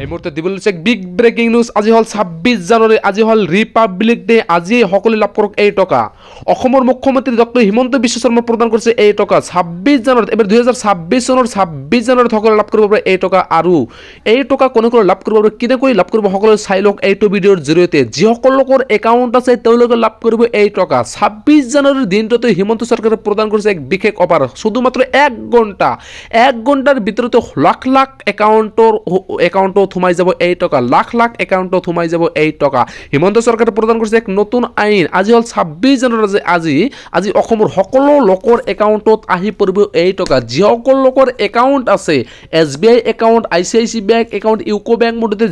এই মুহূৰ্তে দিবলৈ লৈছে বিগ ব্ৰেকিং নিউজ। আজি হ'ল 26 জানুৱাৰী, আজি হ'ল ৰিপাব্লিক ডে। আজিয়ে সকলোৱে লাভ কৰক এই টকা। অসমৰ মুখ্যমন্ত্ৰী ডক্টৰ হিমন্ত বিশ্ব শৰ্মা প্ৰদান কৰিছে এই টকা 26 জানুৱাৰীত। এবাৰ 2026 চনৰ 26 জানুৱাৰীত সকলোৱে লাভ কৰিব পাৰে এই টকা। আৰু এই টকা কোনে লাভ কৰিব পাৰে, কেনেকৈ লাভ কৰিব, সকলোৱে চাই লওক এইটো ভিডিঅ'ৰ জৰিয়তে। যিসকল লোকৰ একাউণ্ট আছে তেওঁলোকে লাভ কৰিব এই টকা। 26 জানুৱাৰীৰ দিনটোতে হিমন্ত চৰকাৰে প্ৰদান কৰিছে এক বিশেষ অফাৰ। শুধুমাত্ৰ 1 ঘণ্টাৰ ভিতৰতে লাখ লাখ একাউণ্টত সোমাই যাব এই টকা। লাখ লাখ একাউণ্টত সোমাই যাব এই টকা। হিমন্ত চৰকাৰে প্ৰদান কৰিছে এক নতুন আইন। আজি হ'ল 26 জানুৱাৰী। আজি অসমৰ সকলো লোকৰ একাউণ্টত আহি পৰিব এই টকা। যিসকল লোকৰ একাউণ্ট আছে, SBI account, ICICI bank account, UCO bank, মুঠতে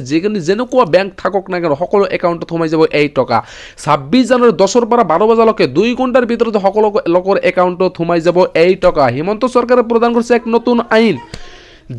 যেনেকুৱা বেংক থাকক না কিয় সকলো একাউণ্টত সোমাই যাব এই টকা। 26 জানুৱাৰী 10ৰ পৰা 12 বজালৈকে 2 ঘণ্টাৰ ভিতৰতে সকলো লোকৰ একাউণ্টত সোমাই যাব এই টকা। হিমন্ত চৰকাৰে প্ৰদান কৰিছে এক নতুন আইন।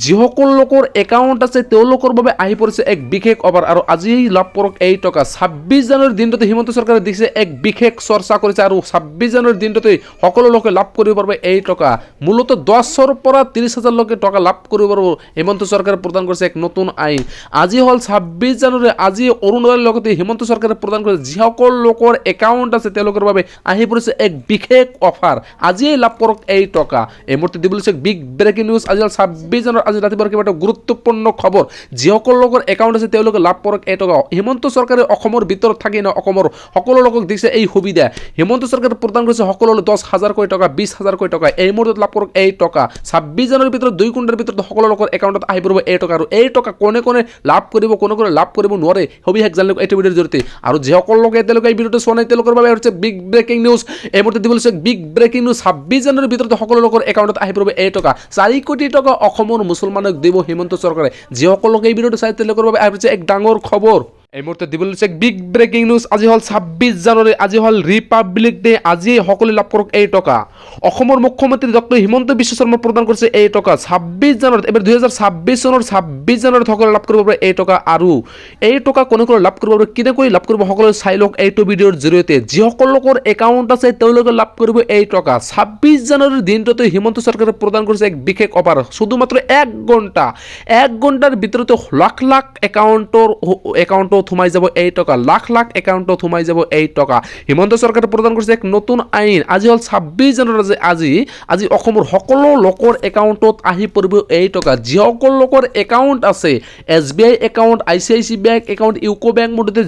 যিসকল লোকৰ একাউণ্ট আছে তেওঁলোকৰ বাবে আহি পৰিছে এক বিশেষ অফাৰ। আৰু আজি লাভ কৰক এই টকা। 26 জানুৱাৰীৰ দিনটোতে হিমন্ত চৰকাৰে দিছে এক বিশেষ চৰ্চা কৰিছে। আৰু 26 জানুৱাৰীৰ দিনটোতে সকলো লোকে লাভ কৰিব পাৰিব এই টকা। মূলতঃ 10ৰ পৰা 30,000 লোকে টকা লাভ কৰিব পাৰিব। হিমন্ত চৰকাৰে প্ৰদান কৰিছে এক নতুন আইন। আজি হ'ল 26 জানুৱাৰী। আজি অৰুণোদয়ৰ লগতে হিমন্ত চৰকাৰে প্ৰদান কৰিছে যিসকল লোকৰ একাউণ্ট আছে তেওঁলোকৰ বাবে আহি পৰিছে এক বিশেষ অফাৰ। আজিয়ে লাভ কৰক এই টকা। এই মুহূৰ্তে দিবলৈ বিগ ব্ৰেকিং নিউজ। আজি হ'ল 26 জানুৱাৰী। আজি ৰাতিপুৱাৰ কিবা এটা গুৰুত্বপূৰ্ণ খবৰ। যিসকল লোকৰ একাউণ্ট আছে তেওঁলোকে লাভ কৰক এই টকা। হিমন্ত চৰকাৰে অসমৰ ভিতৰত থাকি অসমৰ সকলো লোকক দিছে এই সুবিধা। হিমন্ত চৰকাৰে প্ৰদান কৰিছে সকলোলৈ 10,000কৈ টকা, 20,000কৈ টকা। এই মুহূৰ্তত লাভ কৰক এই টকা। 26 জানুৱাৰীৰ ভিতৰত 2 ঘণ্টাৰ ভিতৰত সকলো লোকৰ একাউণ্টত আহি পৰিব এই টকা। আৰু এই টকা কোনে লাভ কৰিব, কোনে লাভ কৰিব নোৱাৰে, সবিশেষ জানিব এইটো ভিডিঅ'ৰ জৰিয়তে। আৰু যিসকল লোকে এতিয়ালৈকে এই ভিডিঅ'টো চোৱা নাই তেওঁলোকৰ বাবে হৈছে বিগ ব্ৰেকিং নিউজ। এই মুহূৰ্তে দিবলৈ বিগ ব্ৰেকিং নিউজ। 26 জানুৱাৰীৰ ভিতৰত সকলো লোকৰ একাউণ্টত আহি পৰিব এই টকা। 4 কোটি টকা অসমৰ মুছলমানক দিব হিমন্ত চৰকাৰে। যিসকল লোকে এই ভিডিঅ'টো চাই তেওঁলোকৰ বাবে আহি পৰিছে এক ডাঙৰ খবৰ। এই মুহূৰ্তে দিবলৈ লৈছে বিগ ব্ৰেকিং নিউজ। আজি হ'ল 26 জানুৱাৰী, আজি হ'ল ৰিপাব্লিক ডে। আজিয়ে সকলোৱে লাভ কৰক এই টকা। অসমৰ মুখ্যমন্ত্ৰী ডক্টৰ হিমন্ত বিশ্ব শৰ্মা প্ৰদান কৰিছে এই টকা 26 জানুৱাৰীত। এবাৰ 2026 চনৰ 26 জানুৱাৰীত সকলোৱে লাভ কৰিব পাৰে এই টকা। আৰু এই টকা কোনে লাভ কৰিব পাৰে, কেনেকৈ লাভ কৰিব, সকলোৱে চাই লওক এইটো ভিডিঅ'ৰ জৰিয়তে। যিসকল লোকৰ একাউণ্ট আছে তেওঁলোকে লাভ কৰিব এই টকা। 26 জানুৱাৰীৰ দিনটোতে হিমন্ত চৰকাৰে প্ৰদান কৰিছে এক বিশেষ অফাৰ। শুধুমাত্ৰ 1 ঘণ্টাৰ ভিতৰতে লাখ লাখ একাউণ্টত সোমাই যাব এই টকা। লাখ লাখ একাউণ্টত সোমাই যাব এই টকা। হিমন্ত চৰকাৰে প্ৰদান কৰিছে এক নতুন আইন। আজি হ'ল 26 জানুৱাৰী। আজি অসমৰ সকলো লোকৰ একাউণ্টত আহি পৰিব এই টকা। যিসকল লোকৰ একাউণ্ট আছে, SBI account, ICICI bank account, UCO bank, মুঠতে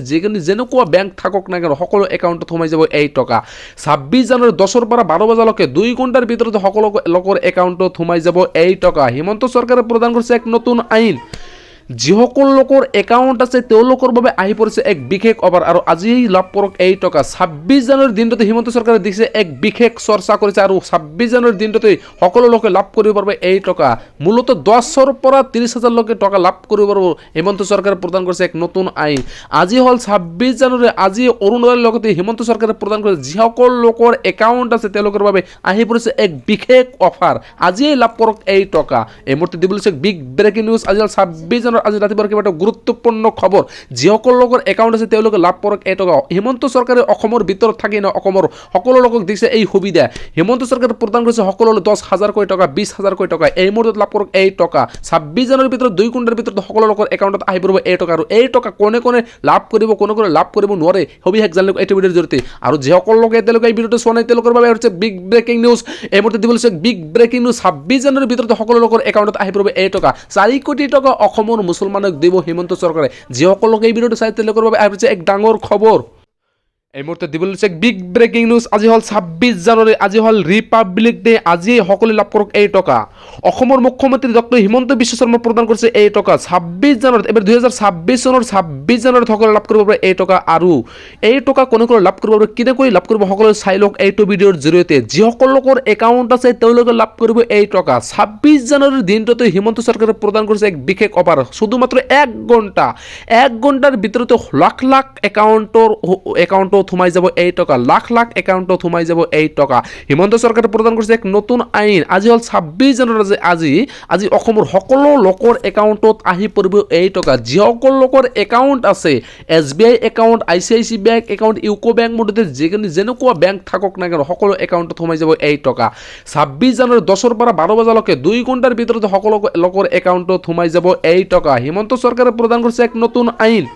যেনেকুৱা বেংক থাকক না কিয় সকলো একাউণ্টত সোমাই যাব এই টকা। 26 জানুৱাৰী 10ৰ পৰা 12 বজালৈকে 2 ঘণ্টাৰ ভিতৰতে সকলো লোকৰ একাউণ্টত সোমাই যাব এই টকা। হিমন্ত চৰকাৰে প্ৰদান কৰিছে এক নতুন আইন। যিসকল লোকৰ একাউণ্ট আছে তেওঁলোকৰ বাবে আহি পৰিছে এক বিশেষ অফাৰ। আৰু আজি লাভ কৰক এই টকা। 26 জানুৱাৰীৰ দিনটোতে হিমন্ত চৰকাৰে দিছে এক বিশেষ চৰ্চা কৰিছে। আৰু 26 জানুৱাৰীৰ দিনটোতে সকলো লোকে লাভ কৰিব পাৰিব এই টকা। মূলতঃ 10ৰ পৰা 30,000 লোকে টকা লাভ কৰিব পাৰিব। হিমন্ত চৰকাৰে প্ৰদান কৰিছে এক নতুন আইন। আজি হ'ল 26 জানুৱাৰী। আজি অৰুণোদয়ৰ লগতে হিমন্ত চৰকাৰে প্ৰদান কৰিছে যিসকল লোকৰ একাউণ্ট আছে তেওঁলোকৰ বাবে আহি পৰিছে এক বিশেষ অফাৰ। আজিয়ে লাভ কৰক এই টকা। এই মুহূৰ্তে দিবলৈ বিগ ব্ৰেকিং নিউজ। আজি হ'ল 26 জানুৱাৰী। আজি ৰাতিপুৱাৰ কিবা এটা গুৰুত্বপূৰ্ণ খবৰ। যিসকল লোকৰ একাউণ্ট আছে তেওঁলোকে লাভ কৰক এই টকা। হিমন্ত চৰকাৰে অসমৰ ভিতৰত থাকি অসমৰ সকলো লোকক দিছে এই সুবিধা। হিমন্ত চৰকাৰে প্ৰদান কৰিছে সকলোলৈ 10,000কৈ টকা, 20,000কৈ টকা। এই মুহূৰ্তত লাভ কৰক এই টকা। 26 জানুৱাৰীৰ ভিতৰত 2 ঘণ্টাৰ ভিতৰত সকলো লোকৰ একাউণ্টত আহি পৰিব এই টকা। আৰু এই টকা কোনে লাভ কৰিব, কোনে লাভ কৰিব নোৱাৰে, সবিশেষ জানিব এইটো ভিডিঅ'ৰ জৰিয়তে। আৰু যিসকল লোকে এতিয়ালৈকে এই ভিডিঅ'টো চোৱা নাই তেওঁলোকৰ বাবে হৈছে বিগ ব্ৰেকিং নিউজ। এই মুহূৰ্তে দিবলৈ বিগ ব্ৰেকিং নিউজ। 26 জানুৱাৰীৰ ভিতৰত সকলো লোকৰ একাউণ্টত আহি পৰিব এই টকা। 4 কোটি টকা অসমৰ মুছলমানক দিব হিমন্ত চৰকাৰে। যিসকল লোকে এই ভিডিঅ'টো চাই তেওঁলোকৰ বাবে আহি পৰিছে এক ডাঙৰ খবৰ। এই মুহূৰ্তে দিবলৈ লৈছে বিগ ব্ৰেকিং নিউজ। আজি হ'ল 26 জানুৱাৰী। আজি হ'ল ৰিপাব্লিক ডে। আজিয়ে সকলোৱে লাভ কৰক এই টকা। অসমৰ মুখ্যমন্ত্ৰী ডক্টৰ হিমন্ত বিশ্ব শৰ্মা প্ৰদান কৰিছে এই টকা 26 জানুৱাৰীত। এবাৰ 2026 চনৰ 26 জানুৱাৰীত সকলোৱে লাভ কৰিব পাৰে এই টকা। আৰু এই টকা কোনে লাভ কৰিব পাৰে, কেনেকৈ লাভ কৰিব, সকলোৱে চাই লওক এইটো ভিডিঅ'ৰ জৰিয়তে। যিসকল লোকৰ একাউণ্ট আছে তেওঁলোকে লাভ কৰিব এই টকা। 26 জানুৱাৰীৰ দিনটোতে হিমন্ত চৰকাৰে প্ৰদান কৰিছে এক বিশেষ অফাৰ। শুধুমাত্ৰ 1 ঘণ্টাৰ ভিতৰতে লাখ লাখ একাউণ্টত সোমাই যাব এই টকা, লাখ লাখ একাউণ্টত সোমাই যাব এই টকা। হিমন্ত চৰকাৰে প্ৰদান কৰিছে এক নতুন আইন। আজি হ'ল 26 জানুৱাৰী, আজি অসমৰ সকলো লোকৰ একাউণ্টত আহি পৰিব এই টকা। যিসকল লোকৰ একাউণ্ট আছে, SBI account, ICICI bank account, UCO bank মুঠতে যেনেকুৱা বেংক থাকক না কিয় সকলো একাউণ্টত সোমাই যাব এই টকা। 26 জানুৱাৰী 10ৰ পৰা 12 বজালৈকে 2 ঘণ্টাৰ ভিতৰতে সকলো লোকৰ একাউণ্টত সোমাই যাব এই টকা। হিমন্ত চৰকাৰে প্ৰদান কৰিছে এক নতুন আইন।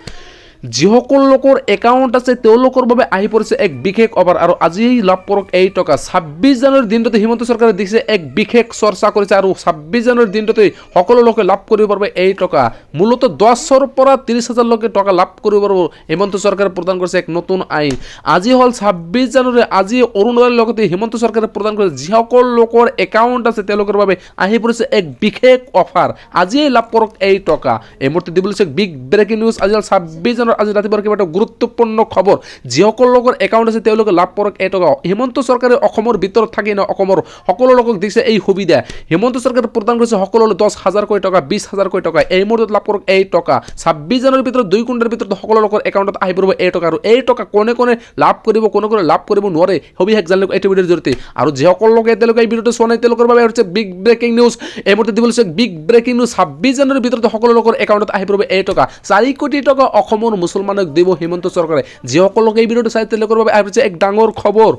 যিসকল লোকৰ একাউণ্ট আছে তেওঁলোকৰ বাবে আহি পৰিছে এক বিশেষ অফাৰ আৰু আজি লাভ কৰক এই টকা। 26 জানুৱাৰীৰ দিনটোতে হিমন্ত চৰকাৰে দিছে এক বিশেষ চৰ্চা কৰিছে আৰু 26 জানুৱাৰীৰ দিনটোতে সকলো লোকে লাভ কৰিব পাৰিব এই টকা। মূলতঃ 10ৰ পৰা 30,000 লোকে টকা লাভ কৰিব পাৰিব। হিমন্ত চৰকাৰে প্ৰদান কৰিছে এক নতুন আইন। আজি হ'ল 26 জানুৱাৰী, আজি অৰুণোদয়ৰ লগতে হিমন্ত চৰকাৰে প্ৰদান কৰিছে যিসকল লোকৰ একাউণ্ট আছে তেওঁলোকৰ বাবে আহি পৰিছে এক বিশেষ অফাৰ। আজিয়ে লাভ কৰক এই টকা। এই মুহূৰ্তে দিবলৈ বিগ ব্ৰেকিং নিউজ। আজি হ'ল 26 জানুৱাৰী, আজি ৰাতিপুৱাৰ কিবা এটা গুৰুত্বপূৰ্ণ খবৰ। যিসকল লোকৰ একাউণ্ট আছে তেওঁলোকে লাভ কৰক এই টকা। হিমন্ত চৰকাৰে অসমৰ ভিতৰত থাকি ন অসমৰ সকলো লোকক দিছে এই সুবিধা। হিমন্ত চৰকাৰে প্ৰদান কৰিছে সকলোলৈ 10,000কৈ টকা, 20,000কৈ টকা। এই মুহূৰ্তত লাভ কৰক এই টকা। 26 জানুৱাৰীৰ ভিতৰত 2 ঘণ্টাৰ ভিতৰত সকলো লোকৰ একাউণ্টত আহি পৰিব এই টকা। আৰু এই টকা কোনে কোনে লাভ কৰিব, কোনে কোনে লাভ কৰিব নোৱাৰে সবিশেষ জানিলে এইটো ভিডিঅ'ৰ জৰিয়তে। আৰু যিসকল লোকে এতিয়ালৈকে এই ভিডিঅ'টো চোৱা নাই তেওঁলোকৰ বাবে হৈছে বিগ ব্ৰেকিং নিউজ। এই মুহূৰ্তে দিবলৈ বিগ ব্ৰেকিং নিউজ। 26 জানুৱাৰীৰ ভিতৰত সকলো লোকৰ একাউণ্টত আহি পৰিব এই টকা। 4 কোটি টকা অসমৰ মুছলমানক দিব হিমন্ত চৰকাৰে। যিসকল লোকে এই ভিডিঅ'টো চাই তেওঁলোকৰ বাবে আহিছে এক ডাঙৰ খবৰ।